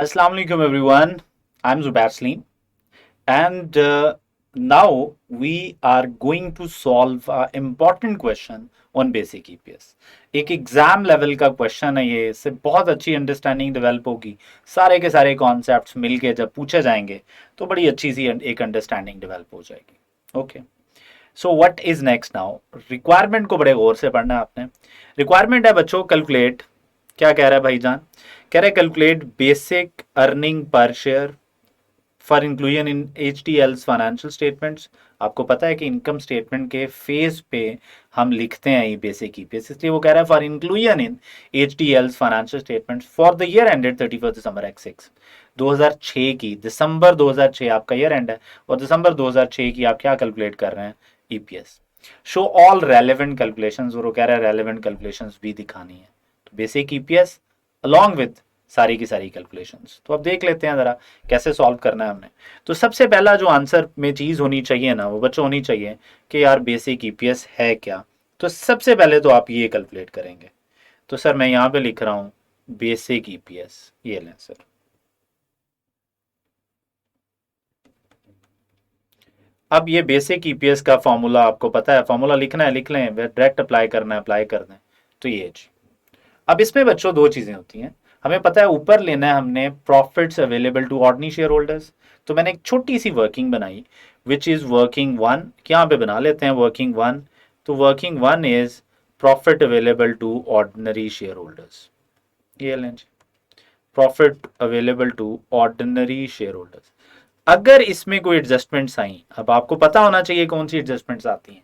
Assalamu alaikum everyone. I'm Zubair Salim and now we are going to solve an important question on basic EPS. एक exam level का question है ये, इससे बहुत अच्छी understanding develop होगी। सारे के सारे कॉन्सेप्ट्स मिलके जब पूछे जाएंगे तो बड़ी अच्छी सी एक अंडरस्टैंडिंग डेवलप हो जाएगी। Okay, so what is next now? Requirement को बड़े गौर से पढ़ना है आपने। रिक्वायरमेंट है बच्चों, कैलकुलेट। क्या कह रहा है भाईजान? कह रहे calculate basic earning per share for inclusion in H T else financial statements. आपको पता है कि इनकम स्टेटमेंट के फेज पे हम लिखते हैं ये बेसिक ईपीएस, इसलिए वो कह रहा है for inclusion in H T else financial statements for the year ended 31 December x 2006 की। दिसंबर 2006 आपका ईयर एंड है और दिसंबर 2006 की आप क्या कैलकुलेट कर रहे हैं? EPS. Show all relevant calculations, और वो कह रहा है रेलेवेंट कैलकुलेशंस भी दिखानी है। तो बेसिक ईपीएस अलॉन्ग विथ सारी की सारी कैलकुलेशंस। तो अब देख लेते हैं जरा कैसे सॉल्व करना है हमने। तो सबसे पहला जो आंसर में चीज होनी चाहिए ना, वो बच्चों होनी चाहिए कि यार बेसिक ईपीएस है क्या। तो सबसे पहले तो आप ये कैलकुलेट करेंगे। तो सर मैं यहां पे लिख रहा हूं बेसिक ईपीएस, ये लें सर। अब ये बेसिक ईपीएस का फॉर्मूला आपको पता है, फॉर्मूला लिखना है लिख लें, डायरेक्ट अप्लाई करना है अप्लाई कर दें। तो ये जी। अब इसमें बच्चों दो चीजें होती हैं। हमें पता है ऊपर लेना है हमने profits available to ordinary share holders. तो मैंने एक छोटी सी वर्किंग बनाई विच इज वर्किंग वन। यहाँ पे बना लेते हैं वर्किंग वन। तो working one is profit available to ordinary share holders. ये लें जी, profit available to ordinary share holders. अगर इसमें कोई एडजस्टमेंट्स आई, अब आपको पता होना चाहिए कौन सी एडजस्टमेंट्स आती हैं।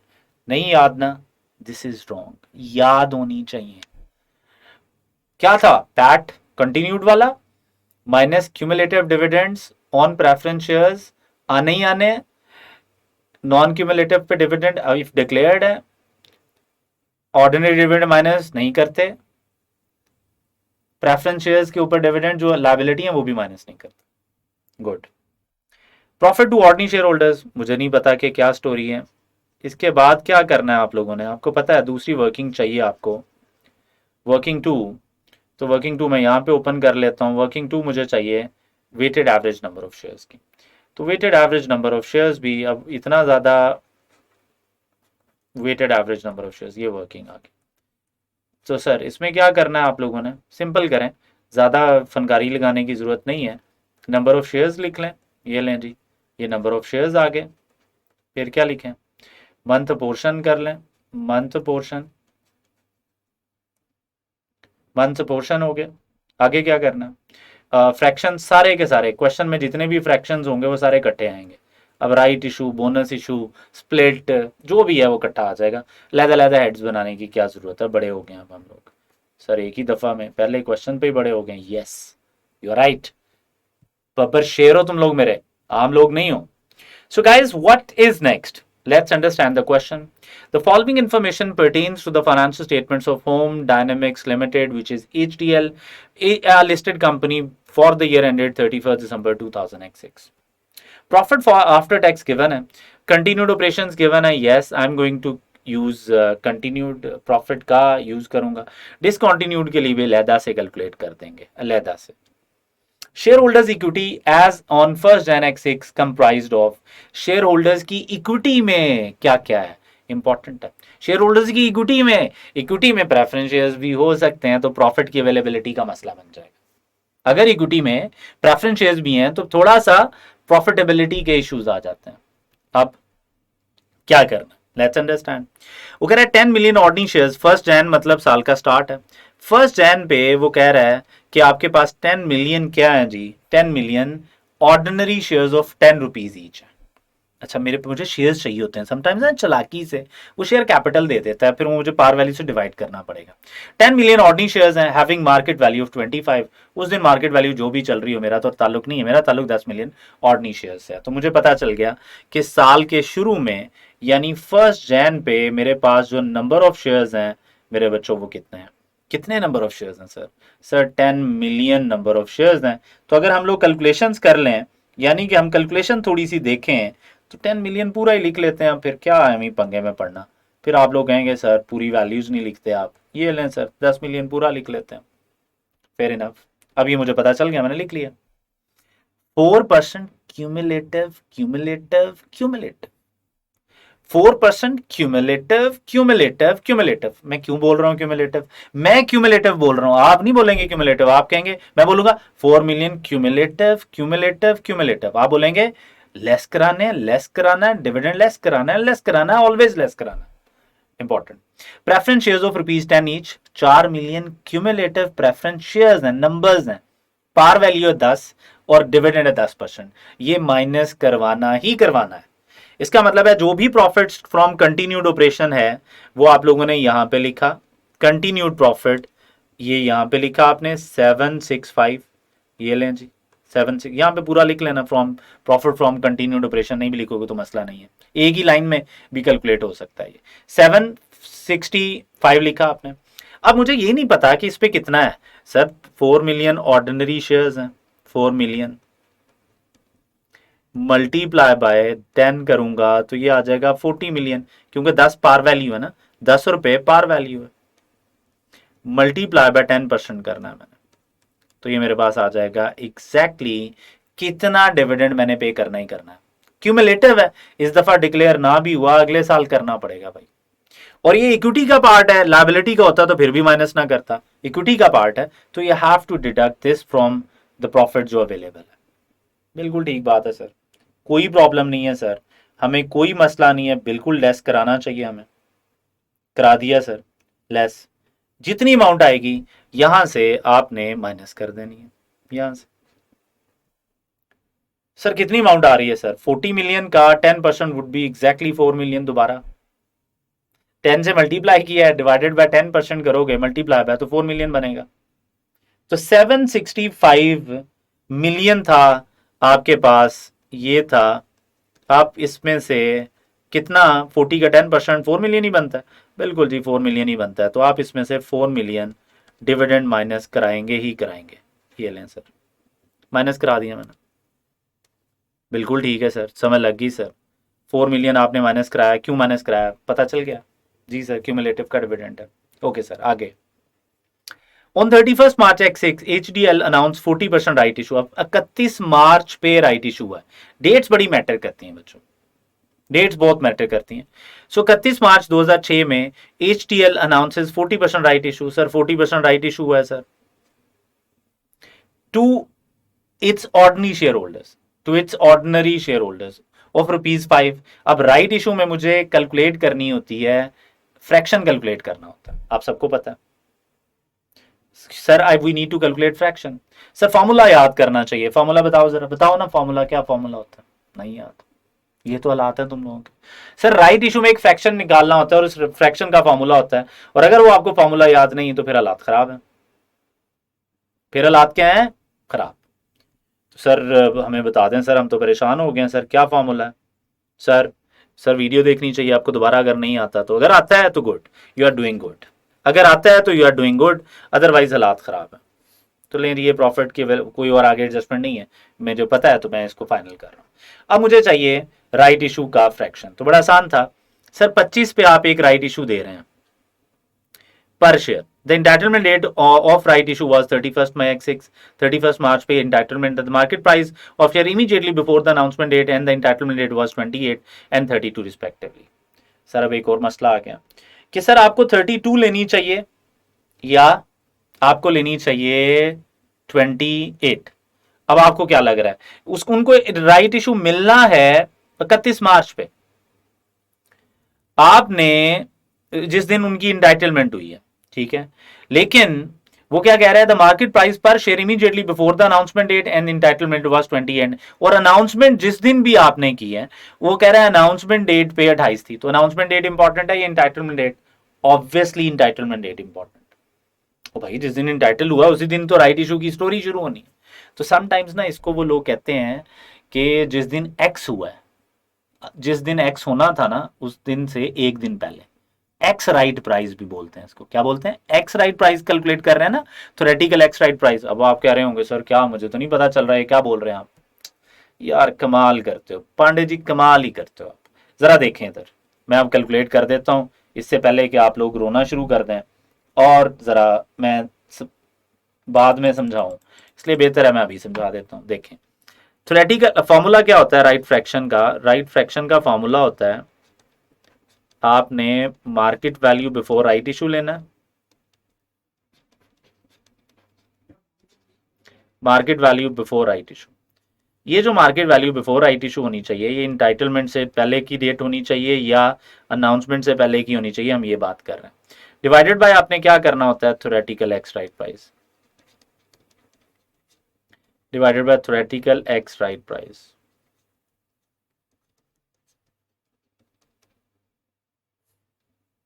नहीं याद ना, दिस इज रॉन्ग, याद होनी चाहिए। क्या था? पैट कंटिन्यूड वाला minus cumulative dividends on preference shares, आने ही आने। नॉन क्यूमुलेटिव पे डिविडेंड इफ डिक्लेयर्ड है, ऑर्डिनरी डिविडेंड माइनस नहीं करते, प्रेफरेंस शेयर्स के ऊपर डिविडेंड जो लायबिलिटी है वो भी माइनस नहीं करते। Good. Profit to ordinary share holders, मुझे नहीं पता कि क्या स्टोरी है। इसके बाद क्या करना है आप लोगों ने, आपको पता है दूसरी वर्किंग चाहिए आपको, वर्किंग टू। तो वर्किंग टू मैं यहाँ पे ओपन कर लेता हूँ। वर्किंग टू मुझे चाहिए weighted average number of shares की। तो weighted average number of shares भी अब इतना ज़्यादा, weighted average number of shares, ये वर्किंग आ गई। तो सर इसमें क्या करना है आप लोगों ने, सिंपल करें, ज़्यादा फनकारी लगाने की ज़रूरत नहीं है। नंबर ऑफ शेयर्स लिख लें, ये लें जी, ये नंबर ऑफ शेयर्स आ गए। फिर क्या लिखें? मंथ पोर्शन कर लें, मंथ पोर्शन, मंथ पोर्शन हो गया। आगे क्या करना? फ्रैक्शन सारे के सारे क्वेश्चन में जितने भी फ्रैक्शन होंगे वो सारे इकट्ठे आएंगे। अब right issue, bonus issue, split, जो भी है वो इकट्ठा आ जाएगा। लहदा लहदा हेड्स बनाने की क्या जरूरत है, बड़े हो गए अब हम लोग। सर एक ही दफा में पहले क्वेश्चन पे ही बड़े हो गए। Yes, you are right. पर शेर हो तुम लोग मेरे, आम लोग नहीं हो। So guys, what is next? Let's understand the question. The following information pertains to the financial statements of Home Dynamics Limited, which is HDL, a listed company for the year ended 31st December 2006. Profit for after tax given है, continued operations given है, yes, I'm going to use continued profit का use करूंगा। discontinued के लिए भी अलहदा से calculate कर देंगे, अलहदा से। Share holders equity as on 1st Jan 2006 comprised of, share holders की इक्विटी में क्या क्या है, इंपॉर्टेंट है। शेयर होल्डर्स की इक्विटी में प्रेफरेंस शेयर्स भी हो सकते हैं, तो प्रॉफिट की अवेलेबिलिटी का मसला बन जाएगा। अगर इक्विटी में प्रेफरेंस शेयर्स भी हैं तो थोड़ा सा प्रॉफिटेबिलिटी के इश्यूज आ जाते हैं। अब क्या करना, लेट्स अंडरस्टैंड। वो कह रहा है 10 million ordinary shares, 1st Jan मतलब साल का स्टार्ट है। 1st Jan पे वो कह रहा है कि आपके पास 10 मिलियन क्या है जी, 10 million ordinary shares of 10 rupees each है। अच्छा, मुझे शेयर्स चाहिए होते हैं समटाइम्स ना, चालाकी से वो शेयर कैपिटल दे देता है, फिर वो मुझे पार वैल्यू से डिवाइड करना पड़ेगा। 10 मिलियन ऑर्डिनरी शेयर्स हैं हैविंग मार्केट वैल्यू ऑफ 25। उस दिन मार्केट वैल्यू जो भी चल रही हो, मेरा तो ताल्लुक नहीं है, मेरा ताल्लुक 10 मिलियन ऑर्डिनरी शेयर्स है। तो मुझे पता चल गया कि साल के शुरू में यानी 1st Jan पे मेरे पास जो नंबर ऑफ शेयर्स हैं मेरे बच्चों, वो कितने हैं? कितने नंबर ऑफ शेयर्स हैं sir? Sir 10 million number of shares हैं। तो अगर हम लोग कैलकुलेशंस कर लें, यानी कि हम कैलकुलेशन थोड़ी सी देखें, तो 10 मिलियन पूरा ही लिख लेते हैं। फिर क्या है पंगे में पड़ना? फिर आप लोग कहेंगे सर पूरी वैल्यूज नहीं लिखते आप, ये लें सर 10 मिलियन पूरा लिख लेते हैं। Fair enough. अब ये मुझे पता चल गया, मैंने लिख लिया। 4% cumulative cumulative cumulative, 4% cumulative cumulative cumulative. मैं क्यों बोल रहा हूं क्यूमुलेटिव? मैं क्यूमुलेटिव बोल रहा हूं, आप नहीं बोलेंगे क्यूमुलेटिव, आप कहेंगे, मैं बोलूंगा 4 मिलियन क्यूमुलेटिव क्यूमुलेटिव क्यूमुलेटिव, आप बोलेंगे लेस कराने, लेस कराना, डिविडेंड लेस कराना है, लेस कराना, ऑलवेज लेस कराना। Important. Preference shares of ₹10 each, 4 million cumulative preference shares हैं, नंबर्स हैं, पार वैल्यू है 10 और डिविडेंड है 10%। ये माइनस करवाना ही करवाना है। इसका मतलब है जो भी प्रॉफिट फ्रॉम कंटिन्यूड ऑपरेशन है वो आप लोगों ने यहां पे लिखा, कंटिन्यूड प्रॉफिट ये यहां पे लिखा आपने 765, ये लें जी 76, यहां पे पूरा लिख लेना, from profit from continued operation नहीं भी लिखोगे तो मसला नहीं है, एक ही लाइन में भी कैलकुलेट हो सकता है। ये 765 लिखा आपने। अब मुझे ये नहीं पता कि इस पे कितना है सर, 4 मिलियन ऑर्डिनरी शेयर्स हैं, 4 मिलियन मल्टीप्लाई बाय 10 करूंगा तो ये आ जाएगा 40 मिलियन, क्योंकि 10 पार वैल्यू है ना, 10 रुपए पार वैल्यू है, मल्टीप्लाई बाय 10% करना है मैंने, तो ये मेरे पास आ जाएगा एग्जैक्टली कितना डिविडेंड मैंने पे करना ही करना है। क्यूमुलेटिव है, इस दफा डिक्लेयर ना भी हुआ अगले साल करना पड़ेगा भाई। और ये इक्विटी का पार्ट है, लायबिलिटी का होता तो फिर भी माइनस ना करता, इक्विटी का पार्ट है तो ये have to deduct this from the profit जो अवेलेबल है। बिल्कुल ठीक बात है सर, कोई प्रॉब्लम नहीं है सर, हमें कोई मसला नहीं है, बिल्कुल लेस कराना चाहिए हमें, करा दिया सर लेस। जितनी अमाउंट आएगी यहां से आपने माइनस कर देनी है, यहां से। सर कितनी अमाउंट आ रही है सर? 40 मिलियन का 10% वुड बी एग्जैक्टली 4 मिलियन। दोबारा 10 से मल्टीप्लाई किया है, डिवाइडेड बाय 10% करोगे, मल्टीप्लाई बाय, तो 4 मिलियन बनेगा। तो 765 मिलियन था आपके पास, ये था, आप इसमें से कितना, 40 का 10% 4 मिलियन ही बनता है, बिल्कुल जी 4 मिलियन ही बनता है, तो आप इसमें से 4 मिलियन डिविडेंड माइनस कराएंगे ही कराएंगे। ये लें सर, माइनस करा दिया मैंने, बिल्कुल ठीक है सर, समझ लग गई सर। 4 मिलियन आपने माइनस कराया, क्यों माइनस कराया पता चल गया जी सर, क्यूमुलेटिव का डिविडेंड है। ओके सर आगे। On 31 March HDL announce 40% right issue. अब 31 मार्च पे राइट इशू हुआ है, डेट्स बड़ी मैटर करती हैं बच्चों, डेट्स बहुत मैटर करती हैं। सो 31 मार्च 2006 में HDL announces 40% right issue. Sir 40% right issue हुआ है sir to its ordinary share holders, to its ordinary share holders of ₹5। अब राइट इशू में मुझे कैलकुलेट करनी होती है, फ्रैक्शन कैलकुलेट करना होता है, आप सबको पता है sir, I we need to calculate fraction. Sir formula याद करना चाहिए, फॉर्मूला बताओ जरा, बताओ ना फॉर्मूला, क्या फॉर्मूला होता है? नहीं याद, ये तो हालात है तुम लोगों के। सर राइट इशू में एक फ्रैक्शन निकालना होता है और उस फ्रैक्शन का फॉर्मूला होता है, और अगर वो आपको फॉर्मूला याद नहीं तो फिर हालात खराब है, फिर हालात क्या है? खराब। तो सर हमें बता दें सर, हम तो परेशान हो गए हैं सर, क्या फॉर्मूला है सर? सर वीडियो देखनी चाहिए आपको दोबारा, अगर नहीं आता तो, अगर आता है तो good, you are doing good, अगर आता है तो you are doing good, otherwise हालात खराब है। तो ले ये प्रॉफिट की कोई और आगे एडजस्टमेंट नहीं है, मैं जो पता है तो मैं इसको फाइनल कर रहा हूँ। अब मुझे चाहिए राइट इशू का फ्रैक्शन, तो बड़ा आसान था सर, 25 पे आप एक राइट इशू दे रहे हैं पर share. The entitlement date of right issue was 31st May 6, 31st March पे entitlement, the market price of share immediately before the announcement date and the entitlement date was 28 and 32 respectively. Sir अब एक और मसला आ गया कि sir आपको 32 लेनी चाहिए या आपको लेनी चाहिए 28। अब आपको क्या लग रहा है, उसको उनको राइट इशू मिलना है 31 मार्च पे, आपने जिस दिन उनकी इंटाइटलमेंट हुई है, ठीक है, लेकिन वो क्या कह रहा है, the market price per share immediately before the announcement date and entitlement was 20 and, और अनाउंसमेंट जिस दिन भी आपने की है वो कह रहा है अनाउंसमेंट डेट पे 28 थी, तो अनाउंसमेंट डेट इंपॉर्टेंट है या entitlement date? Obviously entitlement date important. तो भाई जिस दिन इंटाइटल हुआ उसी दिन तो राइट इशू की स्टोरी शुरू होनी है। तो समटाइम्स ना इसको वो लोग कहते हैं कि जिस दिन एक्स हुआ है, जिस दिन एक्स होना था ना उस दिन से एक दिन पहले, एक्स राइट प्राइस भी बोलते हैं इसको, क्या बोलते हैं? एक्स राइट प्राइस कैलकुलेट कर रहे हैं ना, थ्योरेटिकल एक्स राइट प्राइस। अब आप कह रहे होंगे सर क्या, मुझे तो नहीं पता चल रहा है क्या बोल रहे हैं आप, यार कमाल करते हो पांडे जी, कमाल ही करते हो आप। जरा देखें इधर, मैं अब कैलकुलेट कर देता हूं इससे पहले कि आप लोग रोना शुरू कर दें, और जरा मैं बाद में समझाऊं, इसलिए बेहतर है मैं अभी समझा देता हूं। देखें थ्योरेटिकल फॉर्मूला क्या होता है राइट फ्रैक्शन का? राइट फ्रैक्शन का फॉर्मूला होता है, आपने market value before right issue लेना है, market value before right issue. ये जो market value before right issue होनी चाहिए, ये इंटाइटलमेंट से पहले की डेट होनी चाहिए या अनाउंसमेंट से पहले की होनी चाहिए, हम ये बात कर रहे हैं। डिवाइडेड बाय आपने क्या करना होता है, theoretical x right price, divided by theoretical x right price.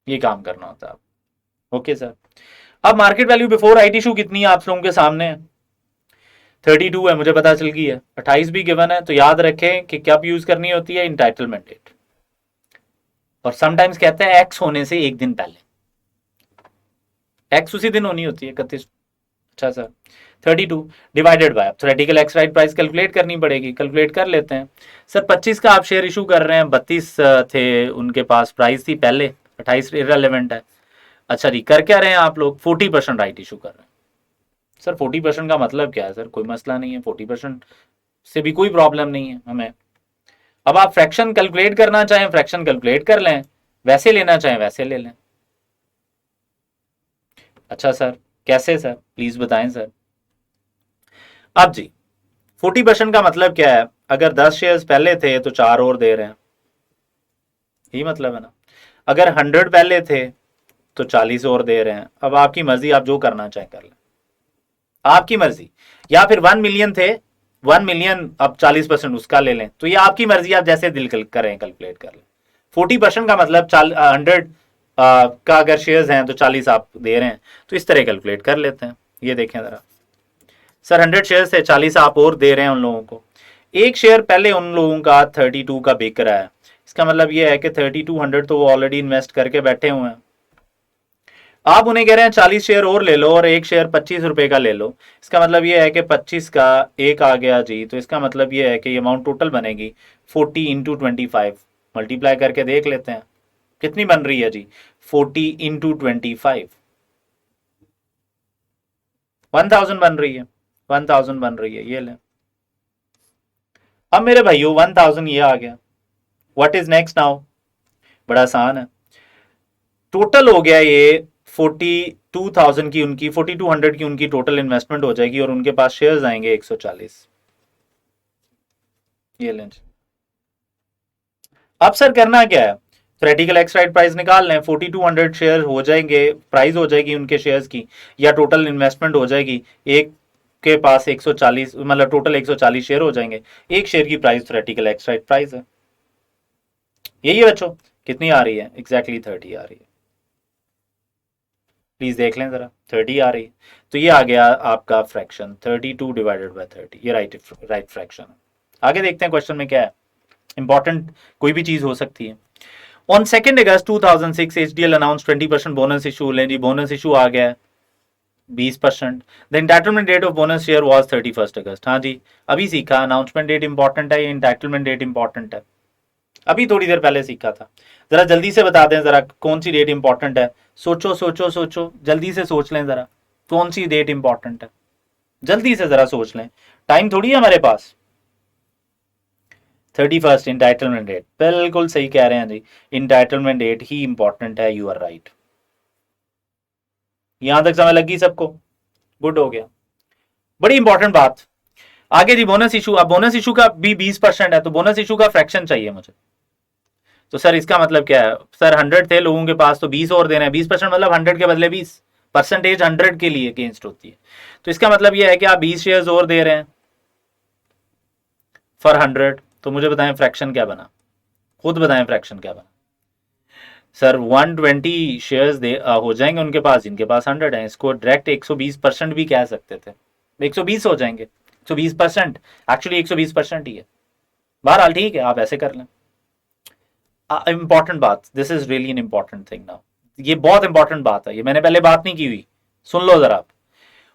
ये काम करना होता है आप। ओके सर, अब market value before right issue कितनी है आप लोगों के सामने है? 32 है, मुझे पता चल गई है। 28 भी गिवन है, तो याद रखें कि क्या यूज करनी होती है, इंटाइटलमेंट डेट। और समटाइम्स कहते हैं एक्स होने से एक दिन पहले, एक्स उसी दिन होनी होती है 31। अच्छा sir, 32 divided by theoretical x right price calculate करनी पड़ेगी, कैलकुलेट कर लेते हैं। सर 25 का आप शेयर इशू कर रहे हैं, 32 थे उनके पास प्राइस थी पहले, 28 इररिलेवेंट है। अच्छा जी, कर क्या रहे हैं आप लोग, 40% राइट इशू कर रहे हैं। सर 40% का मतलब क्या है सर? कोई मसला नहीं है, 40% से भी कोई प्रॉब्लम नहीं है हमें। अब आप फ्रैक्शन कैलकुलेट करना चाहें फ्रैक्शन कैलकुलेट कर लें, वैसे लेना चाहें वैसे ले लें। अच्छा सर, कैसे सर, प्लीज बताएं सर। अब जी 40% का मतलब क्या है? अगर 10 शेयर्स पहले थे तो 4 और दे रहे हैं, यही मतलब है ना। अगर 100 पहले थे तो 40 और दे रहे हैं। अब आपकी मर्जी, आप जो करना चाहें कर लें, आपकी मर्जी। या फिर 1 मिलियन थे, 1 मिलियन अब 40% उसका ले लें, तो ये आपकी मर्जी, आप जैसे दिल करें कैलकुलेट कर लें। 40% का मतलब 100 का अगर शेयर्स हैं तो 40 आप दे रहे हैं, तो इस तरह कैलकुलेट कर लेते हैं। ये देखें जरा सर, 100 शेयर से 40 आप और दे रहे हैं उन लोगों को। एक शेयर पहले उन लोगों का 32 का बिक रहा है, इसका मतलब ये है कि 3200 तो वो ऑलरेडी इन्वेस्ट करके बैठे हुए हैं। आप उन्हें कह रहे हैं 40 शेयर और ले लो और एक शेयर 25 रुपए का ले लो, इसका मतलब ये है कि 25 का एक आ गया जी, तो इसका मतलब ये है कि अमाउंट टोटल बनेगी 40 इंटू 25, मल्टीप्लाई करके देख लेते हैं कितनी बन रही है जी। 40 इंटू 25 1000 बन रही है, 1000 बन रही है, ये ले। अब मेरे भाइयों 1000 ये आ गया, व्हाट इज नेक्स्ट नाउ? बड़ा आसान है, टोटल हो गया ये 42,000 की, उनकी 4200 की उनकी टोटल इन्वेस्टमेंट हो जाएगी और उनके पास शेयर्स आएंगे 140। ये लें। अब सर करना क्या है, थ्योरेटिकल एक्स राइट प्राइस निकाल लें, 4200 शेयर हो जाएंगे, प्राइस हो जाएगी उनके शेयर्स की, या टोटल इन्वेस्टमेंट हो जाएगी। एक के पास 140, मतलब टोटल 140 शेयर हो जाएंगे, एक शेयर की price theoretical x right price है। यही है बच्चों, कितनी आ रही है? एग्जैक्टली 30 आ रही है, प्लीज देख लें जरा, 30 आ रही है। तो ये आ गया आपका फ्रैक्शन 32 डिवाइडेड बाय 30, ये राइट फ्रैक्शन है। आगे देखते हैं क्वेश्चन में क्या है, इंपॉर्टेंट कोई भी चीज हो सकती है। On 2 August 2006 HDL announce 20% bonus issue, लें जी बोनस इशू आ गया है 20%। The entitlement date of bonus share was 31 August. हाँ जी, अभी सीखा, अनाउंसमेंट डेट इंपॉर्टेंट है, इंटाइटलमेंट डेट इंपॉर्टेंट है, अभी थोड़ी देर पहले सीखा था। जरा जल्दी से बता दें जरा कौन सी डेट इंपॉर्टेंट है, सोचो सोचो सोचो, जल्दी से सोच लें जरा, कौन सी डेट इंपॉर्टेंट है, जल्दी से जरा सोच लें, टाइम थोड़ी है हमारे पास। 31 इंटाइटलमेंट डेट, बिल्कुल सही कह रहे हैं जी, इंटाइटलमेंट डेट ही इंपॉर्टेंट है, यू आर राइट। यहां तक समय लगी सबको? गुड हो गया, बड़ी इंपॉर्टेंट बात। आगे जी बोनस इशू, अब बोनस इशू का भी 20% है, तो बोनस इशू का फ्रैक्शन चाहिए मुझे। तो सर इसका मतलब क्या है? सर 100 थे लोगों के पास तो 20 और देना है, 20% मतलब 100 के बदले 20, परसेंटेज 100 के लिए अगेंस्ट होती है। तो इसका मतलब यह है कि आप 20 शेयर्स और दे रहे हैं फॉर 100, तो मुझे बताएं फ्रैक्शन क्या बना, खुद बताएं फ्रैक्शन क्या बना। सर 120 शेयर्स हो जाएंगे उनके पास जिनके पास 100 है, इसको डायरेक्ट 120% भी कह सकते थे, 120 हो जाएंगे, 120%, एक्चुअली 120% ही है। बहरहाल ठीक है, आप ऐसे कर लें। इंपॉर्टेंट बात, this is really an important thing now, ये बहुत इंपॉर्टेंट बात है, ये मैंने पहले बात नहीं की हुई, सुन लो जरा आप।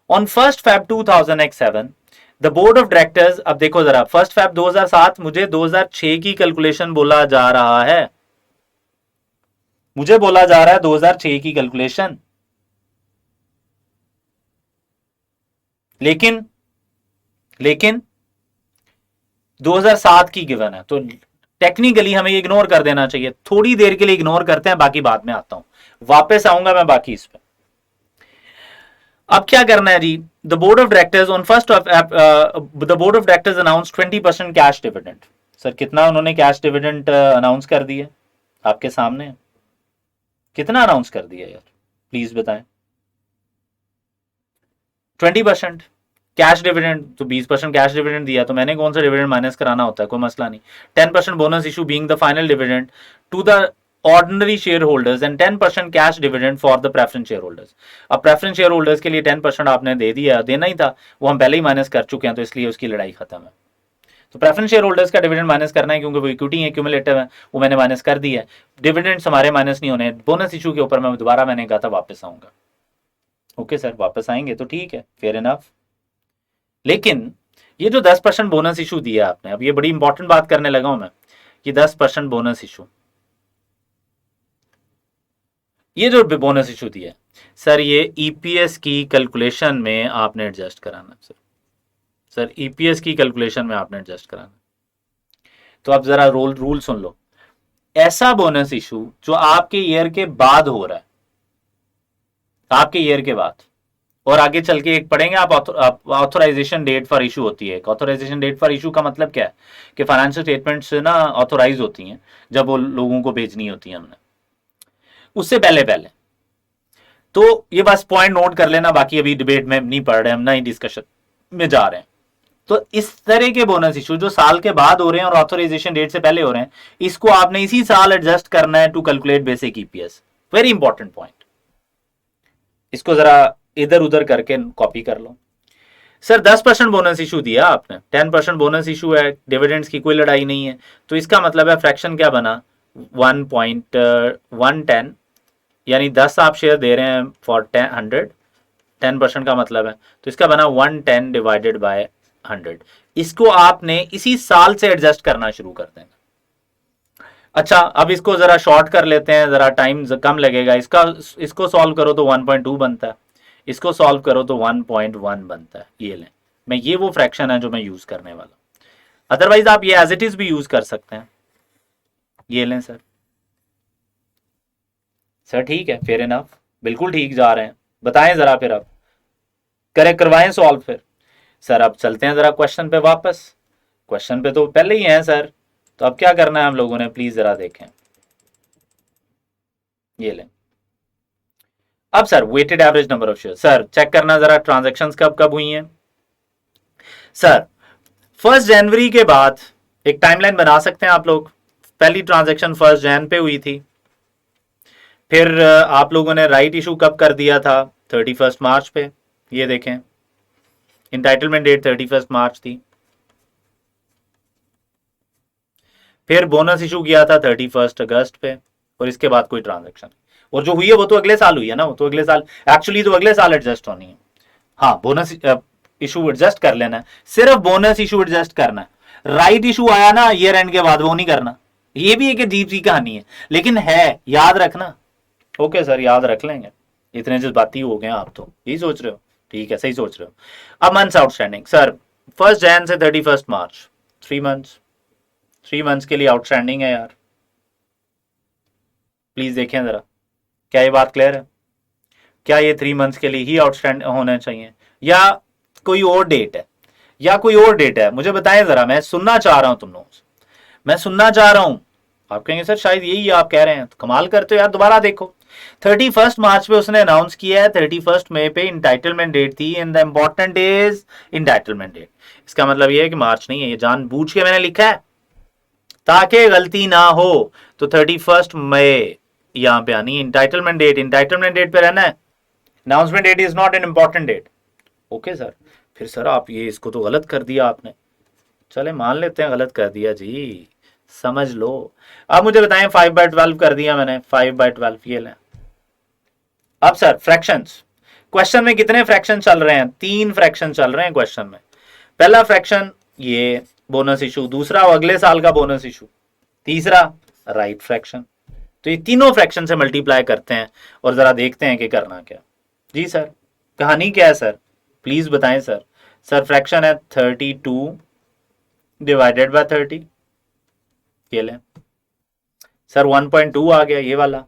On 1 Feb 2007 the board of directors, अब देखो जरा 1 Feb 2007, मुझे 2006 की कैलकुलेशन बोला जा रहा है, मुझे बोला जा रहा है 2006 की कैलकुलेशन, लेकिन लेकिन 2007 की गिवन है, तो टेक्निकली हमें इग्नोर कर देना चाहिए। थोड़ी देर के लिए इग्नोर करते हैं, बाकी बाद में आता हूं, वापस आऊंगा मैं बाकी इस पे। अब क्या करना है जी, the board of directors on first of the board of directors announce 20% cash dividend. Sir कितना उन्होंने कैश डिविडेंड अनाउंस कर दिया आपके सामने, कितना अनाउंस कर दिया यार, प्लीज बताएं। 20% कैश डिविडेंड, तो 20% कैश डिविडेंड दिया, तो मैंने कौन सा डिविडेंड माइनस कराना होता है, कोई मसला नहीं। 10% bonus issue being the final dividend to the ordinary share holders and 10% cash dividend for the preference share holders. अब प्रेफरेंस शेयर होल्डर्स के लिए 10% आपने दे दिया, देना ही था, वो हम पहले ही माइनस कर चुके हैं, तो इसलिए उसकी लड़ाई खत्म है। तो प्रेफरेंस शेयर होल्डर्स का डिविडेंड माइनस करना है, क्योंकि वो इक्विटी है, क्यूमुलेटिव है, वो मैंने माइनस कर दिया है। डिविडेंड्स हमारे माइनस नहीं होने। बोनस इशू के ऊपर मैं दोबारा मैंने कहा था वापस आऊंगा। ओके सर, वापस आएंगे तो ठीक है, फेयर इनफ। लेकिन ये जो 10% बोनस इशू दिया आपने, अब ये बड़ी इंपॉर्टेंट बात करने लगा हूं मैं, कि 10% बोनस इशू, ये जो बोनस इशू दिया है सर, ये ईपीएस की कैलकुलेशन में आपने एडजस्ट कराना सर ईपीएस की कैलकुलेशन में आपने एडजस्ट कराना। तो अब जरा रूल सुन लो। ऐसा बोनस इशू जो आपके ईयर के बाद हो रहा है, आपके ईयर के बाद, और आगे चल के एक पढ़ेंगे आप, ऑथोराइजेशन डेट फॉर इशू होती है। ऑथोराइजेशन डेट फॉर इशू का मतलब क्या है, कि फाइनेंशियल स्टेटमेंट्स ना ऑथोराइज होती हैं जब वो लोगों को भेजनी होती है हमने, उससे पहले पहले। तो ये बस पॉइंट नोट कर लेना, बाकी अभी डिबेट में नहीं पढ़ रहे हम, नई डिस्कशन में जा रहे हैं। तो इस तरह के बोनस इशू जो साल के बाद हो रहे हैं और ऑथोराइजेशन डेट से पहले हो रहे हैं, इसको आपने इसी साल एडजस्ट करना है to calculate basic EPS. Very important point, इसको जरा इधर उधर करके कॉपी कर लो। सर 10% बोनस इशू दिया आपने, 10% बोनस इशू है, डिविडेंड्स की कोई लड़ाई नहीं है, तो इसका मतलब है फ्रैक्शन क्या बना, 1.110, यानी 10 आप शेयर दे रहे हैं फॉर 100, 10% का मतलब है, तो इसका बना 110 डिवाइडेड बाय 100। इसको आपने इसी साल से एडजस्ट करना शुरू कर देना। अच्छा, अब इसको जरा शॉर्ट कर लेते हैं, जरा टाइम कम लगेगा। इसको सॉल्व करो तो 1.2 बनता है, इसको सॉल्व करो तो 1.1 बनता है। ये लें, मैं ये वो फ्रैक्शन है जो मैं यूज करने वाला। अदरवाइज आप ये एज इट इज भी यूज कर सकते हैं। ये लें सर। सर ठीक है, फेयर इनफ, बिल्कुल ठीक जा रहे हैं। बताएं जरा फिर, अब करेक्ट करवाएं सॉल्व फिर। सर अब चलते हैं जरा क्वेश्चन पे वापस। क्वेश्चन पे तो पहले ही हैं सर, तो अब क्या करना है हम लोगों ने, प्लीज जरा देखें। ये लें। अब sir weighted average number of share, sir check करना जरा ट्रांजैक्शंस कब कब हुई हैं। सर 1 जनवरी के बाद एक टाइमलाइन बना सकते हैं आप लोग। पहली ट्रांजैक्शन 1 जन पे हुई थी, फिर आप लोगों ने राइट इशू कब कर दिया था, 31 मार्च पे। ये देखें, इंटाइटलमेंट डेट 31 मार्च थी। फिर बोनस इशू किया था 31 अगस्त पे, और इसके बाद कोई ट्रांजैक्शन, और जो हुई है वो तो अगले साल हुई है ना, वो तो अगले साल, एक्चुअली तो अगले साल एडजस्ट होनी है। हाँ, बोनस इशू एडजस्ट कर लेना है, सिर्फ बोनस इशू एडजस्ट करना है। राइट इशू आया ना ईयर एंड के बाद, वो नहीं करना। ये भी एक अजीब सी कहानी है, लेकिन है, याद रखना। ओके सर, याद रख लेंगे, इतने जज्बाती हो गए आप तो, यही सोच रहे हो, ठीक है, सही सोच रहे हो। अब मंथ्स आउटस्टैंडिंग सर, 1 जन से 31 मार्च, 3 मंथ्स, 3 मंथ्स के लिए आउटस्टैंडिंग है यार। प्लीज देखें जरा, क्या ये बात क्लियर है? क्या ये 3 मंथ्स के लिए ही आउटस्टैंड होना चाहिए, या कोई और डेट है, या कोई और डेट है? मुझे बताएं जरा, मैं सुनना चाह रहा हूं तुम लोगों से, मैं सुनना चाह रहा हूं। आप कहेंगे सर शायद यही आप कह रहे हैं, तो कमाल करते हो यार। दोबारा देखो, 31 मार्च पे उसने अनाउंस किया है, 31 मई पे इंटाइटलमेंट डेट थी, and the important is entitlement date. इसका मतलब ये है कि मार्च नहीं है, ये जानबूझ के मैंने लिखा है ताकि गलती ना हो। तो 31 मई यहां पे आनी है, इंटाइटलमेंट डेट पे रहना है। Announcement date is not an important date. Okay sir, फिर सर आप ये इसको तो गलत कर दिया आपने। चले मान लेते हैं गलत कर दिया जी, समझ लो। अब मुझे बताएं, 5/12 कर दिया मैंने, 5/12 ये लें। अब सर फ्रैक्शंस, क्वेश्चन में कितने फ्रैक्शन चल रहे हैं? 3 फ्रैक्शन चल रहे हैं क्वेश्चन में। पहला फ्रैक्शन ये बोनस इशू, दूसरा अगले साल का बोनस इशू, तीसरा राइट फ्रैक्शन। तो ये तीनों फ्रैक्शन से मल्टीप्लाई करते हैं और जरा देखते हैं कि करना क्या। जी सर, कहानी क्या है सर, प्लीज बताएं सर। सर फ्रैक्शन है 32 डिवाइडेड बाय 30, ये लें सर 1.2 आ गया ये वाला,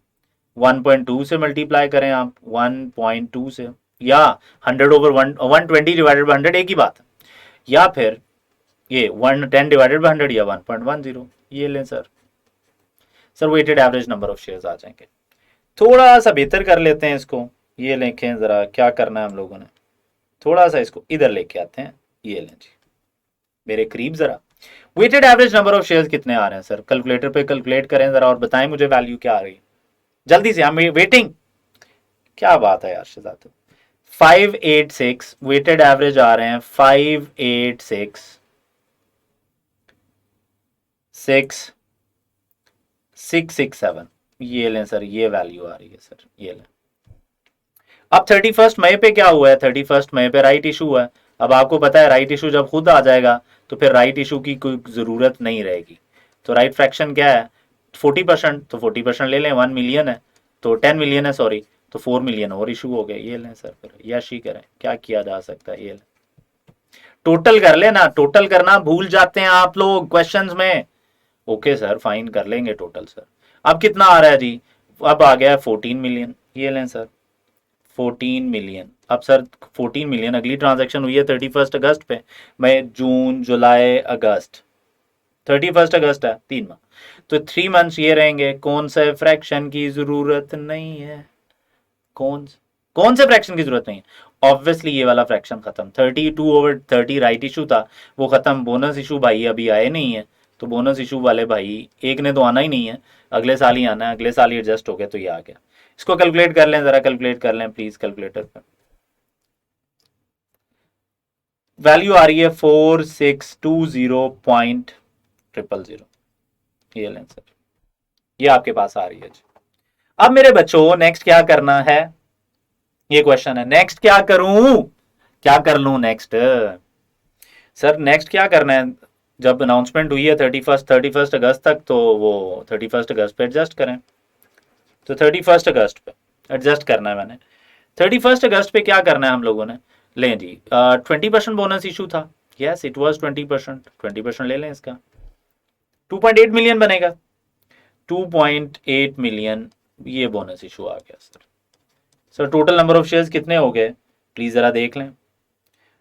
1.2 से मल्टीप्लाई करें आप 1.2 से, या 100/120 डिवाइडेड बाय 100 एक ही बात है, या फिर ये 110 डिवाइडेड बाय 100 या 1.10, ये लें sir. Sir weighted average number of shares आ जाएंगे। थोड़ा सा बेहतर कर लेते हैं इसको, ये लिखें जरा क्या करना है हम लोगों ने, थोड़ा सा इसको इधर लेके आते हैं, ये लें जी मेरे करीब जरा। Weighted average number of shares कितने आ रहे हैं सर, कैलकुलेटर पे कैलकुलेट करें जरा और बताएं मुझे वैल्यू क्या आ रही है जल्दी से, हम वेटिंग। क्या बात है यार शहजाद, 586 वेटेड एवरेज आ रहे हैं, 586 667, ये लें सर, ये वैल्यू आ रही है सर, ये लें। अब 31 मई पे क्या हुआ है, 31 मई पे राइट इशू हुआ है। अब आपको पता है राइट इशू जब खुद आ जाएगा तो फिर राइट इशू की कोई ज़रूरत नहीं रहेगी। तो राइट फ्रैक्शन क्या है 40%, तो 40% ले लें, 1 मिलियन है तो 10 मिलियन है सॉरी, तो 4 मिलियन और इशू हो गए, ये लें सर, फिर यश ही करें, क्या किया जा सकता है, ये लें। टोटल कर लेना, टोटल करना भूल जाते हैं आप लोग क्वेश्चंस में। ओके सर फाइन कर लेंगे टोटल सर। अब कितना आ रहा है जी, अब आ गया है 14 मिलियन, ये लें सर 14 मिलियन। अब सर 14 मिलियन अगली ट्रांजैक्शन हुई है 31 अगस्त पे, मई जून जुलाई अगस्त, 31 अगस्त है 3 माह, तो 3 मंथ्स ये रहेंगे। कौन सा फ्रैक्शन की जरूरत नहीं है, कौन से फ्रैक्शन की जरूरत नहीं है, ऑब्वियसली ये वाला फ्रैक्शन खत्म, 32/30 राइट इशू था वो खत्म, बोनस इशू भाई अभी आए नहीं है, तो बोनस इशू वाले भाई एक ने तो आना ही नहीं है, अगले साल ही आना है, अगले साल ही एडजस्ट हो गया तो ये आ गया। इसको कैलकुलेट कर लें जरा, कैलकुलेट कर लें प्लीज कैलकुलेटर पर। वैल्यू आ रही है 4620.000, ये लें सर, ये आपके पास आ रही है जी। अब मेरे बच्चों नेक्स्ट क्या करना है, ये क्वेश्चन है, नेक्स्ट क्या करूं, क्या कर लूं नेक्स्ट, सर नेक्स्ट क्या करना है, जब अनाउंसमेंट हुई है 31 अगस्त तक, तो वो 31 अगस्त पे एडजस्ट करें, तो 31 अगस्त पे एडजस्ट करना है मैंने। 31 अगस्त पे क्या करना है हम लोगों ने, लें जी 20% बोनस इशू था, यस इट वाज 20%, 20% ले लें इसका, 2.8 मिलियन बनेगा, 2.8 मिलियन ये बोनस इशू आ गया sir. Sir total number of shares कितने हो गए प्लीज जरा देख लें,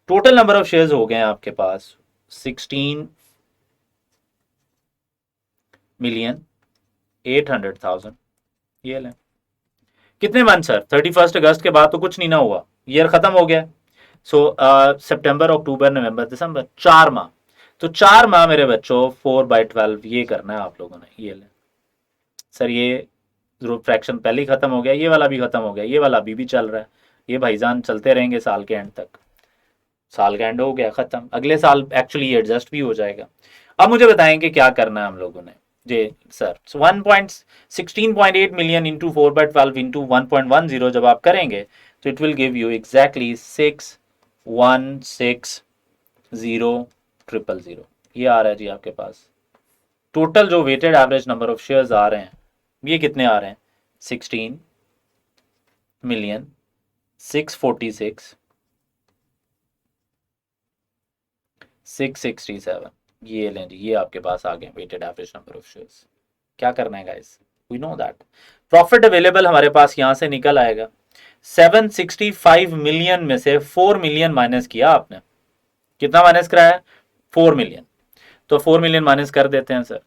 टोटल नंबर ऑफ शेयर्स हो गए हैं आपके पास 16,800,000, ये लें। कितने मंथ सर, 31 अगस्त के बाद तो कुछ नहीं ना हुआ, ईयर खत्म हो गया, सो सितंबर अक्टूबर नवंबर दिसंबर 4 माह, तो 4 माह मेरे बच्चों 4/12 ये करना है आप लोगों ने, ये लें सर, ये जरूर फ्रैक्शन पहले ही खत्म हो गया, ये वाला भी खत्म हो गया, ये वाला अभी भी चल रहा है, ये भाईजान चलते रहेंगे साल के एंड तक, साल का एंड हो गया खत्म, अगले साल एक्चुअली एडजस्ट भी हो जाएगा। अब मुझे बताएं कि क्या करना है हम लोगों ने जी सर, 1.16.8 मिलियन इंटू 4/12 इंटू 1.10 जब आप करेंगे तो it will give you exactly 6,160,000, ये आ रहा है जी आपके पास। टोटल जो weighted average number of shares आ रहे हैं ये कितने आ रहे हैं, 16,646,667, ये लें जी, ये आपके पास आ गए weighted average number of shares. क्या करना है guys, we know that profit available हमारे पास यहां से निकल आएगा, 765 मिलियन में से 4 मिलियन माइनस किया आपने, कितना माइनस कराया 4 मिलियन, तो 4 मिलियन माइनस कर देते हैं सर,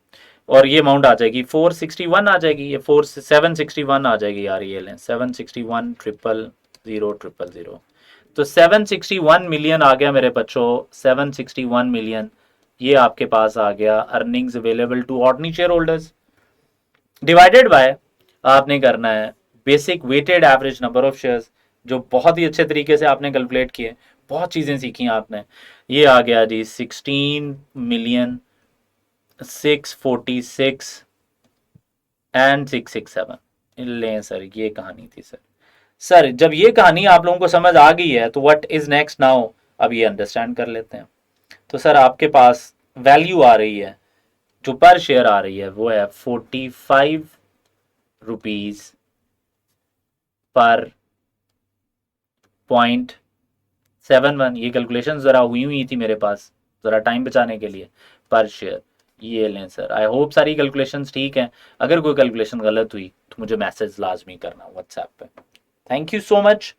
और ये अमाउंट आ जाएगी 461 आ जाएगी, ये 761 आ जाएगी यार, ये लें 761,000,000, तो 761 मिलियन आ गया मेरे बच्चों, 761 मिलियन ये आपके पास आ गया earnings available to ordinary share holders, divided by आपने करना है basic weighted average number of shares, जो बहुत ही अच्छे तरीके से आपने कैलकुलेट किए, बहुत चीजें सीखी आपने, ये आ गया जी 16,646 एंड 667, लें सर ये कहानी थी सर। सर जब ये कहानी आप लोगों को समझ आ गई है तो व्हाट इज नेक्स्ट नाउ, अब ये अंडरस्टैंड कर लेते हैं। तो सर आपके पास वैल्यू आ रही है, जो पर शेयर आ रही है वो है 45 रुपीज पर 0.71, ये कैलकुलेशन जरा हुई थी मेरे पास, ज़रा टाइम बचाने के लिए पर शेयर। ये लें सर, आई होप सारी कैलकुलेशंस ठीक हैं। अगर कोई कैलकुलेशन गलत हुई तो मुझे मैसेज लाजमी करना व्हाट्सएप पे। Thank you so much.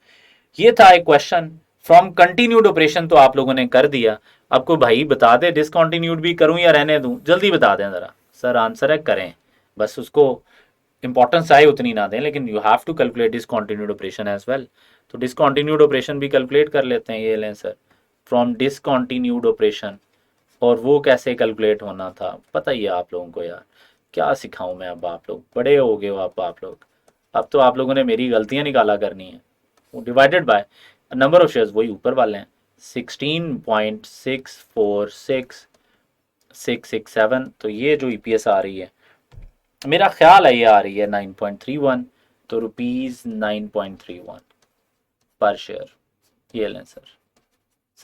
ये था एक क्वेश्चन फ्रॉम कंटिन्यूड ऑपरेशन, तो आप लोगों ने कर दिया। आपको भाई बता दे डिसकंटिन्यूड भी करूं या रहने दूं, जल्दी बता दें ज़रा। सर आंसर है करें, बस उसको इंपॉर्टेंस चाहे उतनी ना दें, लेकिन you have to calculate discontinued operation as well. तो डिसकंटिन्यूड ऑपरेशन भी कैलकुलेट कर लेते हैं। ये लें सर, फ्रॉम डिसकंटिन्यूड ऑपरेशन। और वो कैसे कैलकुलेट होना था पता ही है आप लोगों को यार, क्या सिखाऊं मैं। अब आप लोग बड़े हो गए हो, अब आप लोग, अब तो आप लोगों ने मेरी गलतियां निकाला करनी है। वो divided by number of shares, वही ऊपर वाले हैं 16.646667। तो ये जो ईपीएस आ रही है, मेरा ख्याल है ये आ रही है 9.31, तो ₹9.31 पर शेयर। ये लें सर।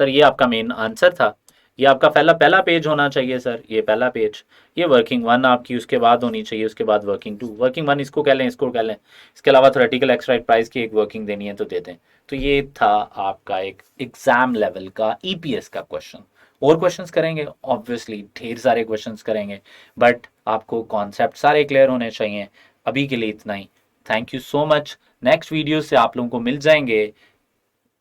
सर ये आपका मेन आंसर था। ये आपका पहला पहला पेज होना चाहिए सर, ये पहला पेज। ये वर्किंग वन आपकी उसके बाद होनी चाहिए, उसके बाद वर्किंग टू। वर्किंग वन इसको कह लें, इसको कह लें, इसके अलावा थ्योरेटिकल एक्सट्रैक्ट प्राइस की एक वर्किंग देनी है तो दे दें। तो ये था आपका एक एग्जाम लेवल का ईपीएस का क्वेश्चन। और क्वेश्चंस करेंगे ऑब्वियसली, ढेर सारे क्वेश्चंस करेंगे, बट आपको कॉन्सेप्ट सारे क्लियर होने चाहिए। अभी के लिए इतना ही। Thank you so much. Next video से आप लोगों को मिल जाएंगे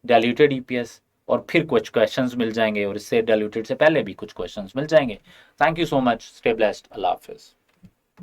डायल्यूटेड ईपीएस, और फिर कुछ क्वेश्चंस मिल जाएंगे, और इससे डायल्यूटेड से पहले भी कुछ क्वेश्चंस मिल जाएंगे। Thank you so much, stay blessed, अल्लाह हाफिज़।